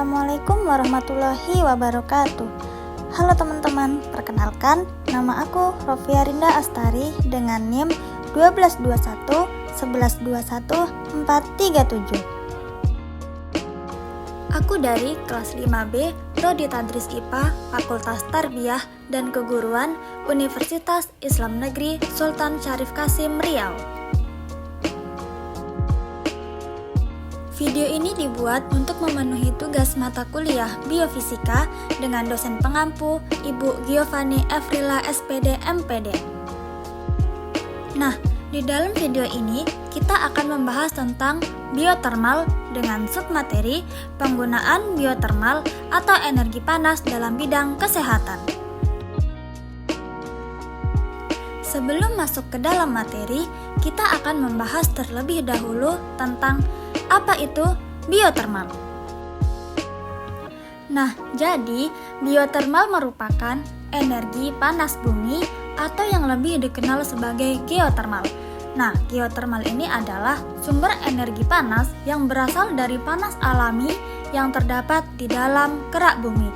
Assalamualaikum warahmatullahi wabarakatuh. Halo teman-teman, perkenalkan nama aku Rofia Rinda Astari dengan NIM 1221 1121 437. Aku dari kelas 5B, Prodi Tadris IPA, Fakultas Tarbiyah dan Keguruan, Universitas Islam Negeri Sultan Syarif Kasim Riau. Video ini dibuat untuk memenuhi tugas mata kuliah Biofisika dengan dosen pengampu Ibu Giovanni Evrila SPD MPD. Nah, di dalam video ini kita akan membahas tentang biotermal dengan submateri penggunaan biotermal atau energi panas dalam bidang kesehatan. Sebelum masuk ke dalam materi, kita akan membahas terlebih dahulu tentang apa itu biotermal. Nah, jadi biotermal merupakan energi panas bumi atau yang lebih dikenal sebagai geotermal. Nah, geotermal ini adalah sumber energi panas yang berasal dari panas alami yang terdapat di dalam kerak bumi.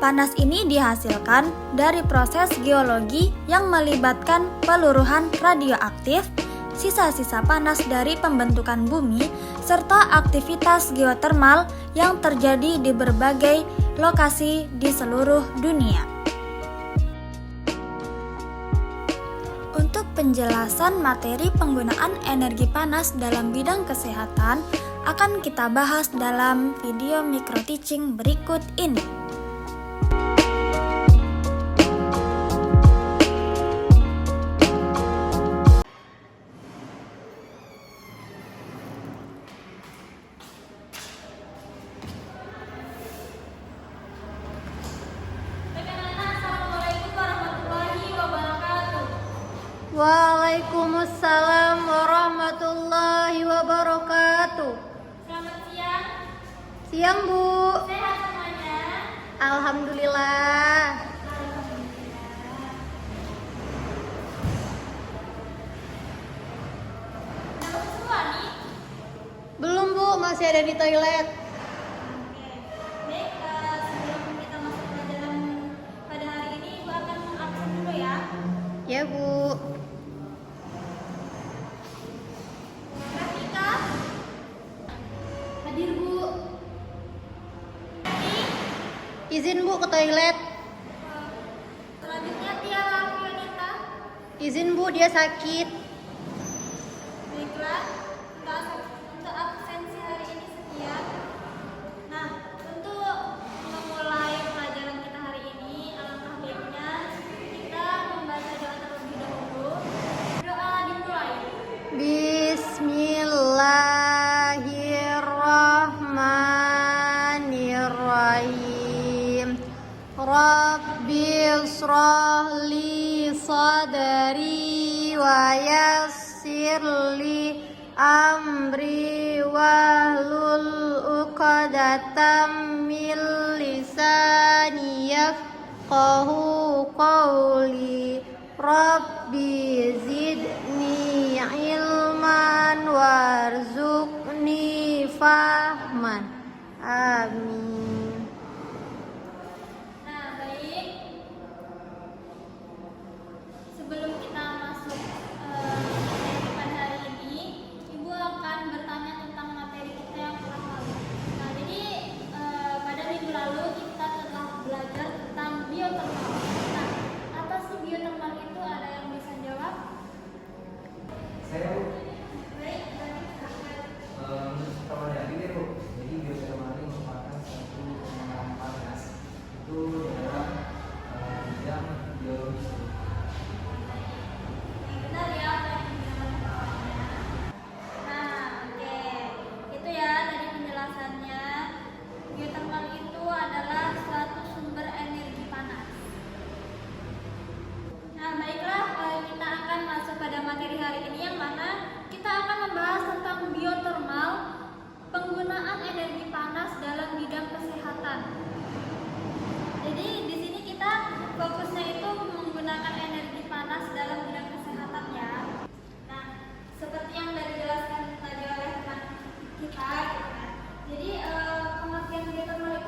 Panas ini dihasilkan dari proses geologi yang melibatkan peluruhan radioaktif, sisa-sisa panas dari pembentukan bumi, serta aktivitas geotermal yang terjadi di berbagai lokasi di seluruh dunia. Untuk penjelasan materi penggunaan energi panas dalam bidang kesehatan akan kita bahas dalam video micro teaching berikut ini. Waalaikumsalam warahmatullahi wabarakatuh. Selamat siang. Siang, Bu. Sehat semuanya? Alhamdulillah. Udah semua nih? Belum, Bu, masih ada di toilet. Oke. Baik, sebelum kita masuk pelajaran pada hari ini, Ibu akan absen dulu ya. Ya, Bu. Rafika, Hadir, Bu. Raffi, Izin, Bu, ke toilet. selanjutnya Tiara Fionita. Izin, Bu, dia sakit. Baiklah, untuk absensi hari ini sekian. Nah, untuk memulai pelajaran kita hari ini, alangkah baiknya kita membaca doa terlebih dahulu. Doa dimulai. Bismillahirrahmanirrahim. Rabbi shrah li sadri wa yassir li amri wahlul 'uqdatam min lisani yafqahu qawli. Rabbi zidni ilman warzuqni fahman. Amin. Nah, baik. Sebelum kita masuk materi pada hari ini, Ibu akan bertanya tentang materi kita yang telah lalu. Nah, jadi pada minggu lalu kita telah belajar tentang biotermal. Nah, apa sih biotermal itu? Ada yang bisa jawab? Saya Baik, berarti silakan. kalau dari ini Bu, jadi biotermal ini merupakan satu pengolahan panas itu dalam bidang biologi. Benar ya apa yang dijelaskan. Nah, oke. Itu ya tadi penjelasannya. Geotermal itu adalah suatu sumber energi panas. Nah, baiklah, kita akan masuk pada materi hari ini yang mana kita akan membahas tentang biotermal, penggunaan energi panas dalam bidang kesehatan. Jadi di sini kita fokusnya itu menggunakan energi panas dalam bidang kesehatan ya. Nah, seperti yang sudah dijelaskan tadi oleh teman kita, gitu kan. Jadi pengertian biotermal itu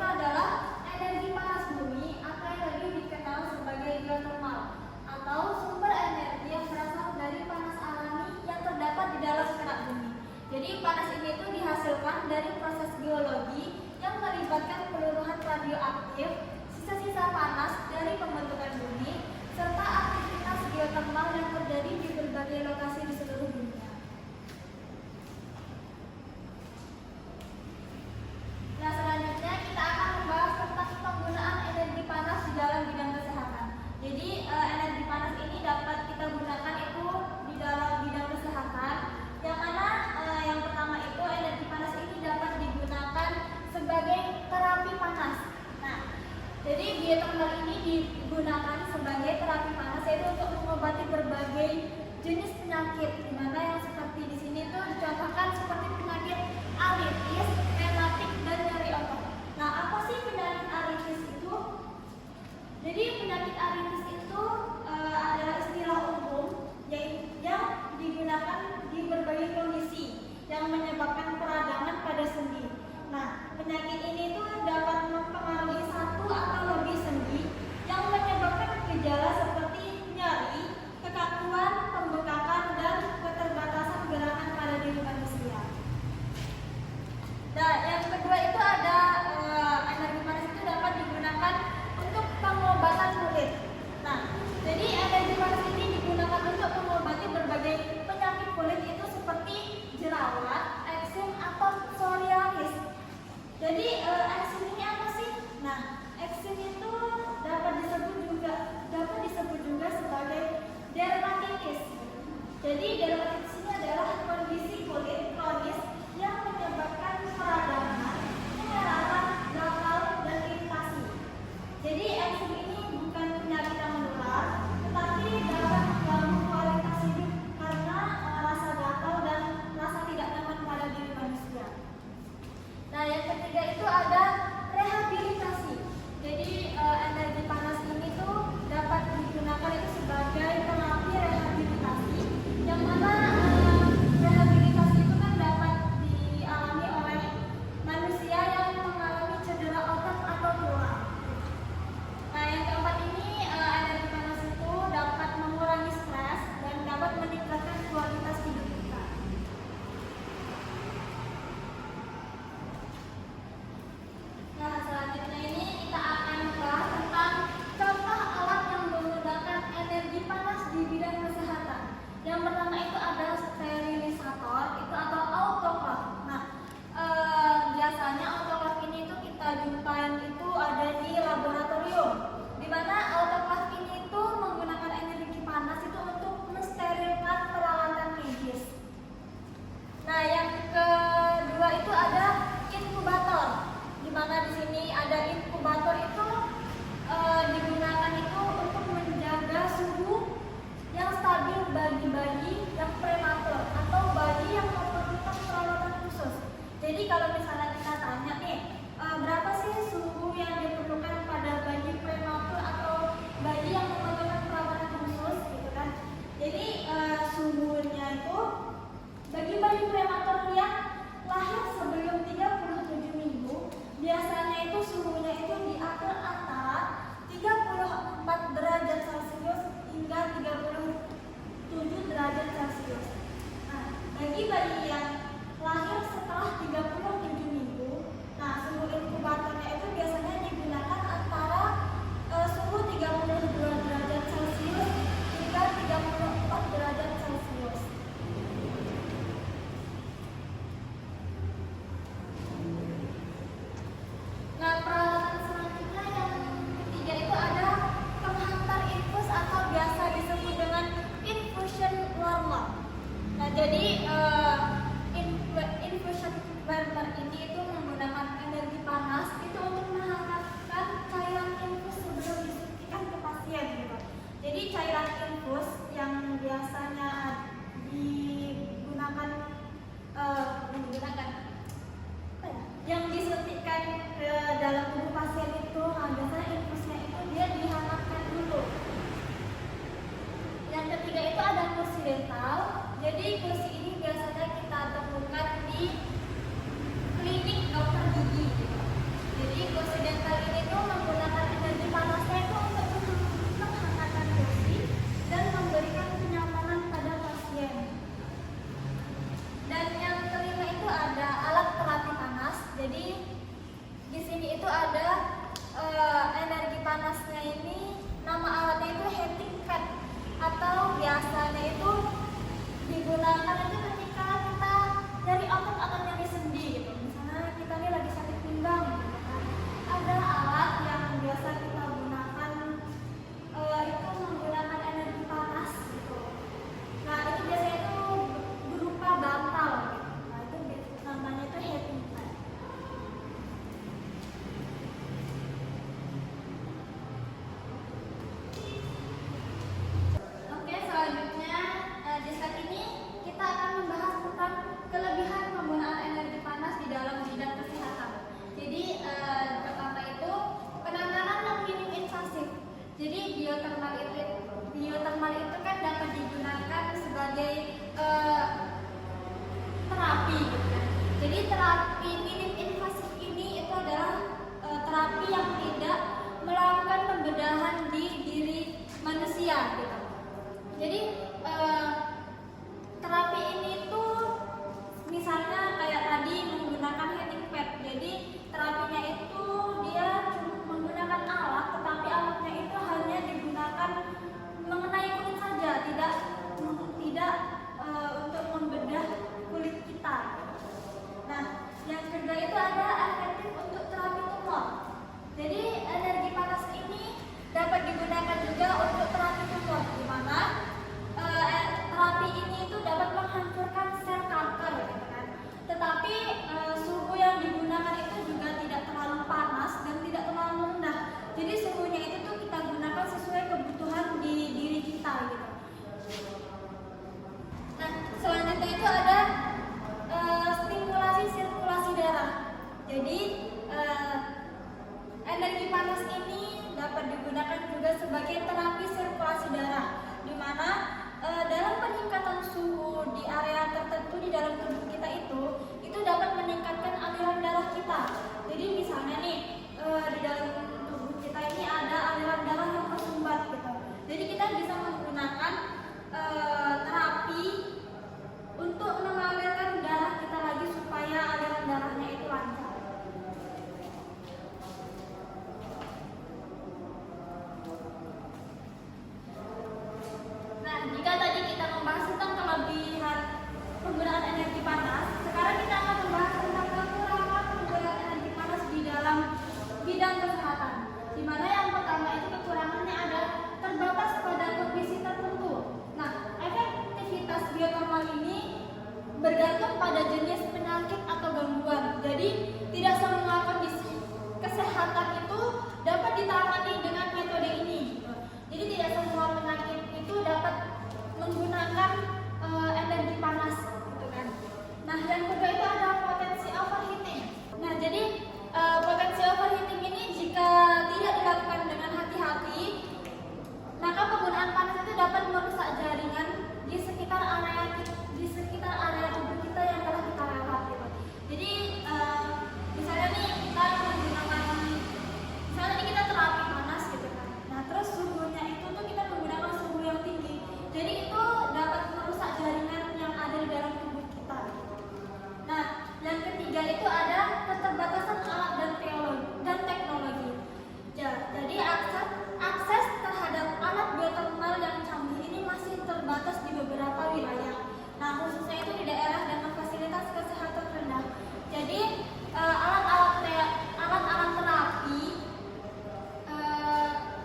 Jadi dermatitis ini adalah kondisi kulit kronis yang menyebabkan peradangan, kemerahan, gatal, dan iritasi. Jadi eksim ini bukan penyakit yang menular, tetapi dapat mengganggu kualitas hidup karena rasa gatal dan rasa tidak nyaman pada diri manusia. Nah, yang ketiga itu ada rehabilitasi. Jadi energi panas ini tuh dapat digunakan itu sebagai terapi rehabilitasi, yang mana rehabilitasi itu kan dapat dialami oleh manusia yang mengalami cedera otot atau tulang. Nah, yang keempat ini energi panas itu dapat mengurangi stres dan dapat meningkatkan kualitas hidup kita. Nah, selanjutnya ini kita akan membahas tentang contoh alat yang menggunakan energi panas di bidang kesehatan. Yang pertama itu adalah sterilisator itu atau autoclave. Nah, biasanya autoclave ini itu kita jumpai itu ada di laboratorium, di mana autoclave ini itu menggunakan energi panas itu untuk mensterilkan peralatan medis. Nah, yang kedua itu ada inkubator, di mana di sini ada inkubator itu digunakan itu untuk menjaga suhu yang stabil bagi bayi yang prematur atau bayi yang memerlukan perawatan khusus. Jadi kalau misalnya kita tanya nih, berapa sih suhu yang diperlukan pada bayi prematur atau bayi yang memerlukan perawatan khusus gitu kan. Jadi suhunya itu bagi bayi prematur yang lahir sebelum 37 minggu, biasanya itu suhunya itu diatur antara 34 derajat Celcius hingga 37 derajat Celcius. Nah, bagi bayi yang lahir setelah 37 minggu, nah suhu inkubatornya itu biasanya digunakan antara suhu 32 derajat Celcius hingga 34 derajat Celcius. Nah, peralatan selanjutnya yang ketiga itu ada penghantar infus atau biasa disebut dengan infusion warmer. Nah, jadi infusion warmer ini itu menggunakan energi panas itu untuk menghangatkan cairan infus sebelum disuntikan ke pasien gitu. Jadi cairan infus yang biasanya digunakan yang disuntikkan ke dalam tubuh pasien itu, nah biasanya infusnya itu dia dihangatkan dulu. Yang ketiga itu ada kursi dental. Jadi kursi ini biasanya kita temukan di klinik dokter gigi. Jadi kursi dental ini tuh menggunakan energi panasnya itu untuk menghangatkan kursi dan memberikan kenyamanan pada pasien. Dan yang kelima itu ada alat terapi panas. Jadi di sini itu ada energi panasnya ini, nama alatnya itu heating pad atau biasanya itu digunakan itu ketika kita nyari otot atau nyari sendi gitu. Misalnya kita nih lagi sakit pinggang gitu kan. Ada alat yang bergantung pada jenis penyakit atau gangguan. Jadi tidak semua kondisi kesehatan itu dapat ditangani dengan metode ini. Jadi tidak semua penyakit itu dapat menggunakan energi panas, gitu kan. Nah, yang kedua itu ada potensi overheating. Nah, jadi potensi overheating ini jika tidak dilakukan dengan hati-hati, maka penggunaan panas itu dapat merusak jaringan di sekitar area tubuh kita yang telah kita rawat, gitu. Jadi misalnya nih kita menggunakan, misalnya nih kita terapi panas, gitu kan. Nah, terus suhunya itu tuh kita menggunakan suhu yang tinggi. Jadi itu dapat merusak jaringan yang ada di dalam tubuh kita. Nah, yang ketiga itu ada keterbatasan alat dan teknologi. Jadi akses terhadap alat biotermal yang canggih ini masih terbatas di beberapa wilayah. Nah, khususnya itu di daerah dengan fasilitas kesehatan rendah. Jadi alat-alat terapi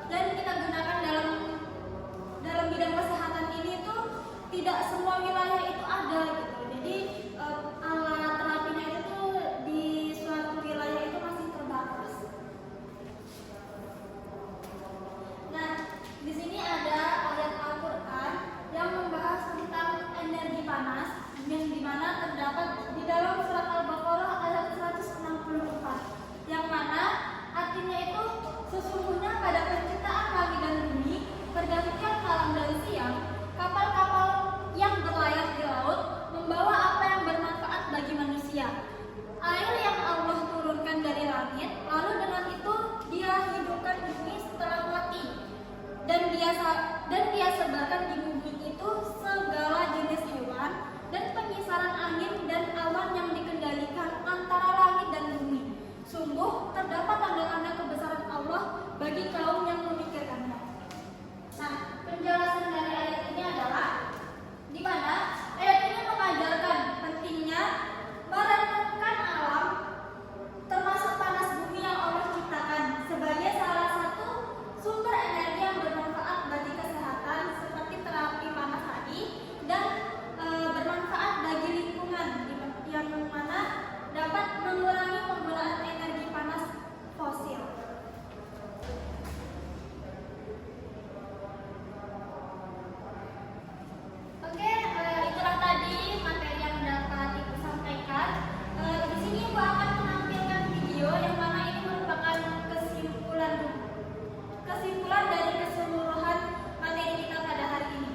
dan kita gunakan dalam bidang kesehatan ini tuh tidak semua wilayah itu ada, gitu. Jadi alat terapinya itu di suatu wilayah itu masih terbatas. Nah, di sini ada ayat Al-Quran yang membahas tentang energi panas, yang dimana terdapat di dalam surat Al-Baqarah ayat 164, yang mana artinya itu sesungguhnya pada penciptaan langit dan bumi, pergantian malam dan siang, kapal-kapal yang berlayar di laut membawa apa yang bermanfaat bagi manusia. Air yang Allah turunkan dari langit, lalu dengan itu Dia hidupkan bumi setelah mati, dan dia sebarkan di bumi itu segala jenis hewan dan pengisaran angin dan awan yang dikendalikan antara langit dan bumi. Sungguh terdapat tanda-tanda kebesaran Allah bagi kaum yang memikirkannya. Nah, penjelasan dari ayat ini adalah di mana ayat ini mengajarkan pentingnya merenungkan alam, termasuk panas bumi yang Allah ciptakan sebagai salah satu sumber energi yang bermanfaat bagi kesehatan seperti terapi panas tadi, dan bermanfaat bagi lingkungan yang mana dapat mengurangi penggunaan energi panas fosil. Oke, itulah tadi materi yang dapat Ibu sampaikan. Di sini Ibu akan menampilkan video yang mana ini merupakan kesimpulan dari keseluruhan materi kita pada hari ini.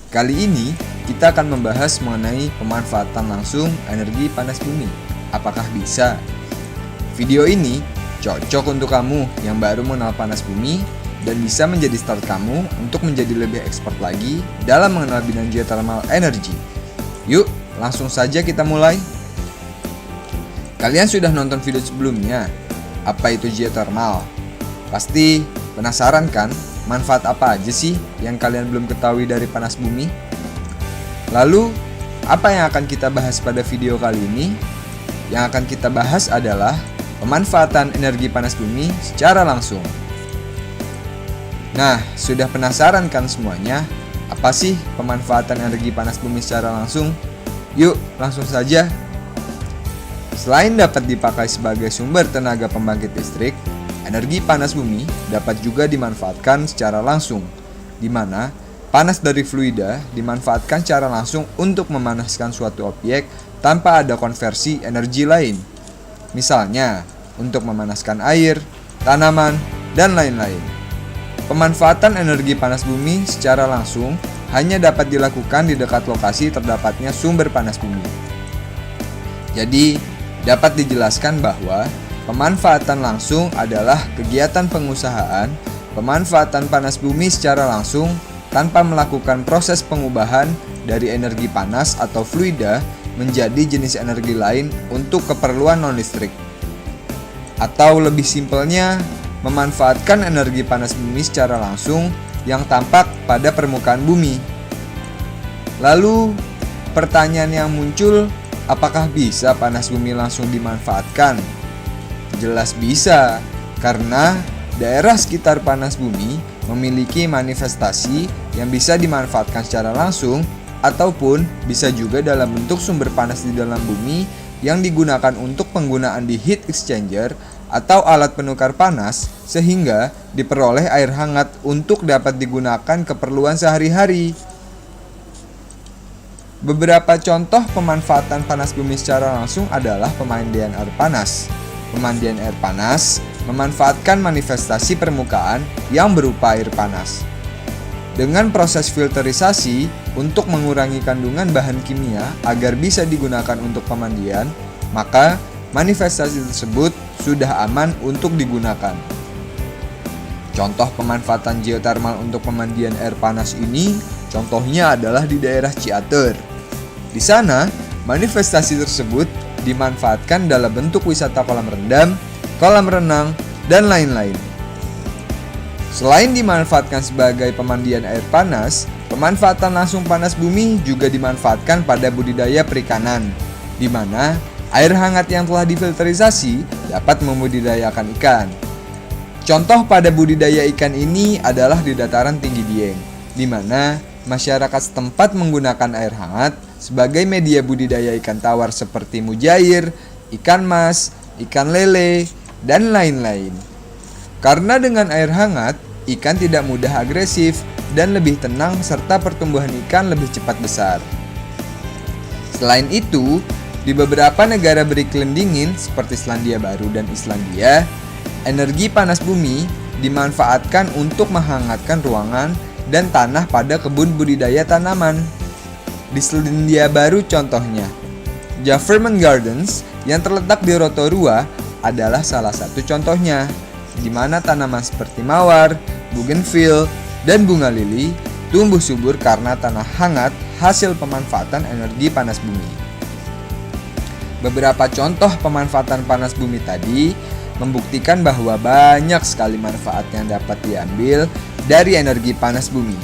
Kali ini kita akan membahas mengenai pemanfaatan langsung energi panas bumi. Apakah bisa? Video ini cocok untuk kamu yang baru mengenal panas bumi dan bisa menjadi start kamu untuk menjadi lebih expert lagi dalam mengenal bidang geothermal energy. Yuk, langsung saja kita mulai. Kalian sudah nonton video sebelumnya? Apa itu geothermal? Pasti penasaran kan? Manfaat apa aja sih yang kalian belum ketahui dari panas bumi? Lalu, apa yang akan kita bahas pada video kali ini? Yang akan kita bahas adalah pemanfaatan energi panas bumi secara langsung. Nah, sudah penasaran kan semuanya? Apa sih pemanfaatan energi panas bumi secara langsung? Yuk, langsung saja. Selain dapat dipakai sebagai sumber tenaga pembangkit listrik, energi panas bumi dapat juga dimanfaatkan secara langsung, di mana panas dari fluida dimanfaatkan secara langsung untuk memanaskan suatu objek tanpa ada konversi energi lain. Misalnya, untuk memanaskan air, tanaman, dan lain-lain. Pemanfaatan energi panas bumi secara langsung hanya dapat dilakukan di dekat lokasi terdapatnya sumber panas bumi. Jadi, dapat dijelaskan bahwa pemanfaatan langsung adalah kegiatan pengusahaan pemanfaatan panas bumi secara langsung tanpa melakukan proses pengubahan dari energi panas atau fluida menjadi jenis energi lain untuk keperluan non-listrik. Atau lebih simpelnya, memanfaatkan energi panas bumi secara langsung yang tampak pada permukaan bumi. Lalu, Pertanyaan yang muncul, apakah bisa panas bumi langsung dimanfaatkan? Jelas bisa, karena daerah sekitar panas bumi memiliki manifestasi yang bisa dimanfaatkan secara langsung ataupun bisa juga dalam bentuk sumber panas di dalam bumi yang digunakan untuk penggunaan di heat exchanger atau alat penukar panas sehingga diperoleh air hangat untuk dapat digunakan keperluan sehari-hari. Beberapa contoh pemanfaatan panas bumi secara langsung adalah pemandian air panas. Pemandian air panas memanfaatkan manifestasi permukaan yang berupa air panas. Dengan proses filterisasi untuk mengurangi kandungan bahan kimia agar bisa digunakan untuk pemandian, maka manifestasi tersebut sudah aman untuk digunakan. Contoh pemanfaatan geothermal untuk pemandian air panas ini, contohnya adalah di daerah Ciater. Di sana, manifestasi tersebut dimanfaatkan dalam bentuk wisata kolam rendam, kolam renang, dan lain-lain. Selain dimanfaatkan sebagai pemandian air panas, pemanfaatan langsung panas bumi juga dimanfaatkan pada budidaya perikanan, di mana air hangat yang telah difilterisasi dapat membudidayakan ikan. Contoh pada budidaya ikan ini adalah di dataran tinggi Dieng, di mana masyarakat setempat menggunakan air hangat sebagai media budidaya ikan tawar seperti mujair, ikan mas, ikan lele, dan lain-lain. Karena dengan air hangat, ikan tidak mudah agresif dan lebih tenang serta pertumbuhan ikan lebih cepat besar. Selain itu, di beberapa negara beriklim dingin seperti Selandia Baru dan Islandia, energi panas bumi dimanfaatkan untuk menghangatkan ruangan dan tanah pada kebun budidaya tanaman. Di Selandia Baru contohnya, Jafferman Gardens yang terletak di Rotorua adalah salah satu contohnya, di mana tanaman seperti mawar, bougainville, dan bunga lili tumbuh subur karena tanah hangat hasil pemanfaatan energi panas bumi. Beberapa contoh pemanfaatan panas bumi tadi membuktikan bahwa banyak sekali manfaat yang dapat diambil dari energi panas bumi.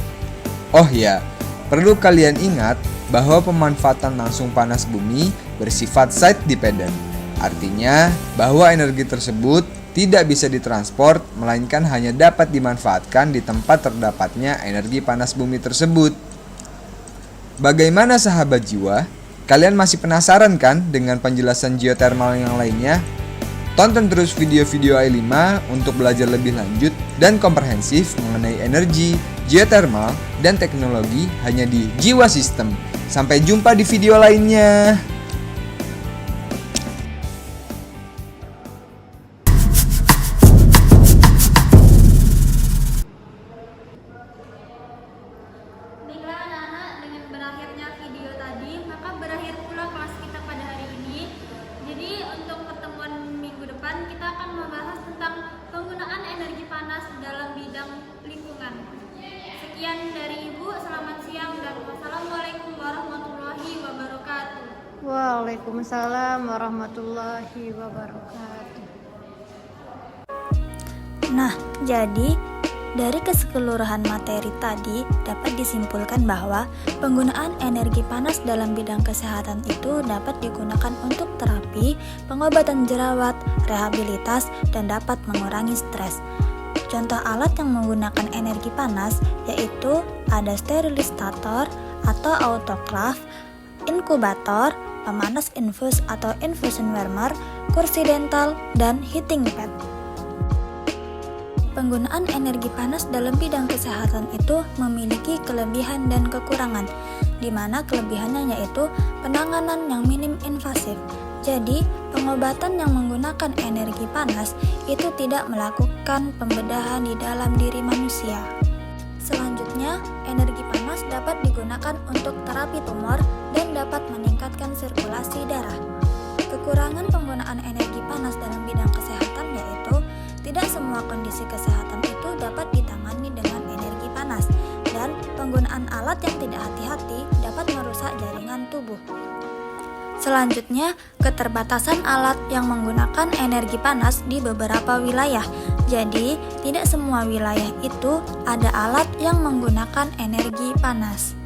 Oh ya, perlu kalian ingat bahwa pemanfaatan langsung panas bumi bersifat site dependent. Artinya bahwa energi tersebut tidak bisa ditransport, melainkan hanya dapat dimanfaatkan di tempat terdapatnya energi panas bumi tersebut. Bagaimana sahabat jiwa? Kalian masih penasaran kan dengan penjelasan geothermal yang lainnya? Tonton terus video-video AI5 untuk belajar lebih lanjut dan komprehensif mengenai energi, geothermal, dan teknologi hanya di Jiwa Sistem. Sampai jumpa di video lainnya. Baiklah anak-anak, dengan berakhirnya video tadi, maka berakhir pula kelas kita pada hari ini. Jadi untuk pertemuan minggu depan kita akan membahas tentang penggunaan energi panas dalam bidang lingkungan. Sekian dari Ibu, selamat siang dan wassalamualaikum warahmatullahi wabarakatuh. Waalaikumsalam warahmatullahi wabarakatuh. Nah, jadi dari keseluruhan materi tadi dapat disimpulkan bahwa penggunaan energi panas dalam bidang kesehatan itu dapat digunakan untuk terapi, pengobatan jerawat, rehabilitas, dan dapat mengurangi stres. Contoh alat yang menggunakan energi panas yaitu ada sterilisator atau autoclave, inkubator, pemanas infus atau infusion warmer, kursi dental, dan heating pad. Penggunaan energi panas dalam bidang kesehatan itu memiliki kelebihan dan kekurangan, di mana kelebihannya yaitu penanganan yang minim invasif. Jadi, pengobatan yang menggunakan energi panas itu tidak melakukan pembedahan di dalam diri manusia. Selanjutnya, energi panas dapat digunakan untuk terapi tumor dan dapat meningkatkan sirkulasi darah. Kekurangan penggunaan energi panas dalam bidang kesehatan yaitu tidak semua kondisi kesehatan itu dapat ditangani dengan energi panas, dan penggunaan alat yang tidak hati-hati dapat merusak jaringan tubuh. Selanjutnya, keterbatasan alat yang menggunakan energi panas di beberapa wilayah. Jadi, tidak semua wilayah itu ada alat yang menggunakan energi panas.